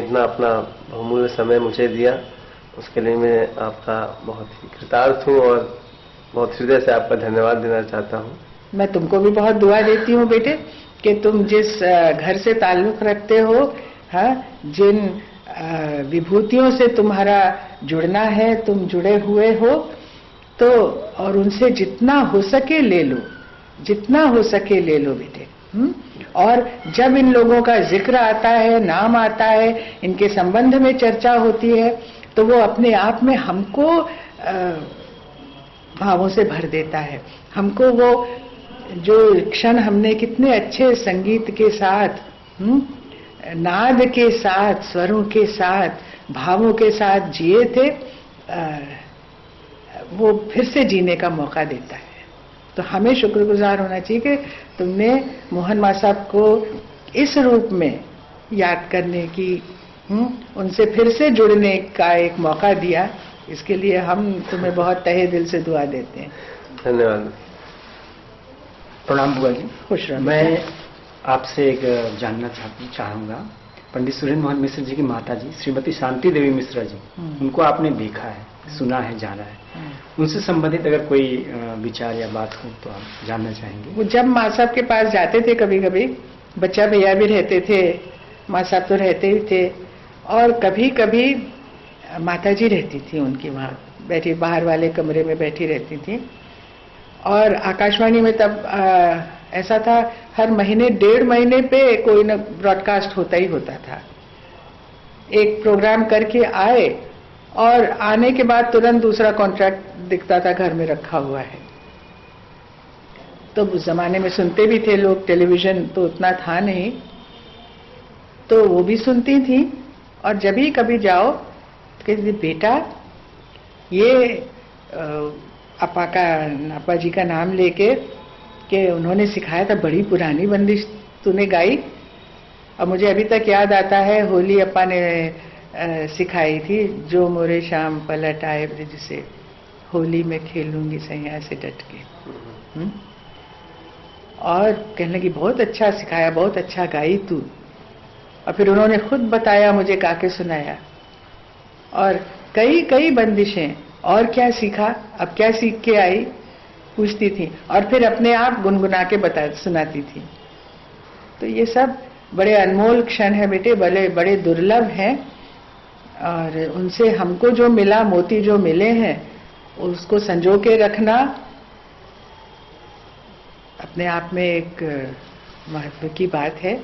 इतना अपना बहुमूल्य समय मुझे दिया, उसके लिए मैं आपका बहुत ही कृतार्थ हूँ और बहुत हृदय से आपका धन्यवाद देना चाहता हूँ। मैं तुमको भी बहुत दुआ देती हूँ बेटे कि तुम जिस घर से ताल्लुक रखते हो, हाँ, जिन विभूतियों से तुम्हारा जुड़ना है, तुम जुड़े हुए हो, तो और उनसे जितना हो सके ले लो, जितना हो सके ले लो बेटे। और जब इन लोगों का जिक्र आता है, नाम आता है, इनके संबंध में चर्चा होती है, तो वो अपने आप में हमको भावों से भर देता है। हमको वो जो क्षण हमने कितने अच्छे संगीत के साथ, नाद के साथ, स्वरों के साथ, भावों के साथ जिए थे, वो फिर से जीने का मौका देता है। तो हमें शुक्रगुजार होना चाहिए कि तुमने मोहन माँ साहब को इस रूप में याद करने की, उनसे फिर से जुड़ने का एक मौका दिया। इसके लिए हम तुम्हें बहुत तहे दिल से दुआ देते हैं। धन्यवाद। प्रणाम बुआ जी। खुश रहो। मैं आपसे एक जानना चाहूँगा, पंडित सुरेंद्र मोहन मिश्र जी की माता जी श्रीमती शांति देवी मिश्रा जी, उनको आपने देखा है, सुना है, जाना है, उनसे संबंधित अगर कोई विचार या बात हो तो आप जानना चाहेंगे? वो जब माँ साहब के पास जाते थे, कभी कभी बच्चा भैया भी रहते थे, माँ साहब तो रहते ही थे, और कभी कभी माता जी रहती थी उनकी वहाँ बैठी, बाहर वाले कमरे में बैठी रहती थी। और आकाशवाणी में तब ऐसा था, हर महीने 1.5 महीने पे कोई न ब्रॉडकास्ट होता ही होता था। एक प्रोग्राम करके आए और आने के बाद तुरंत दूसरा कॉन्ट्रैक्ट दिखता था घर में रखा हुआ है। तो उस जमाने में सुनते भी थे लोग, टेलीविजन तो उतना था नहीं, तो वो भी सुनती थी। और जब भी कभी जाओ तो कहती, बेटा ये अपा जी का नाम लेके कि उन्होंने सिखाया था, बड़ी पुरानी बंदिश तूने गाई। और मुझे अभी तक याद आता है, होली अपा ने सिखाई थी, जो मोरे शाम पलट आए ब्रिज से, होली में खेलूंगी सैया से डट के। और कहने लगी बहुत अच्छा सिखाया, बहुत अच्छा गाई तू। और फिर उन्होंने खुद बताया, मुझे गा के सुनाया। और कई कई बंदिशें, और क्या सीखा, अब क्या सीख के आई, पूछती थी, और फिर अपने आप गुनगुना के सुनाती थी। तो ये सब बड़े अनमोल क्षण है बेटे, बड़े दुर्लभ हैं। और उनसे हमको जो मिला, मोती जो मिले हैं, उसको संजो के रखना अपने आप में एक महत्व की बात है।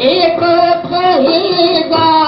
एक कहेगा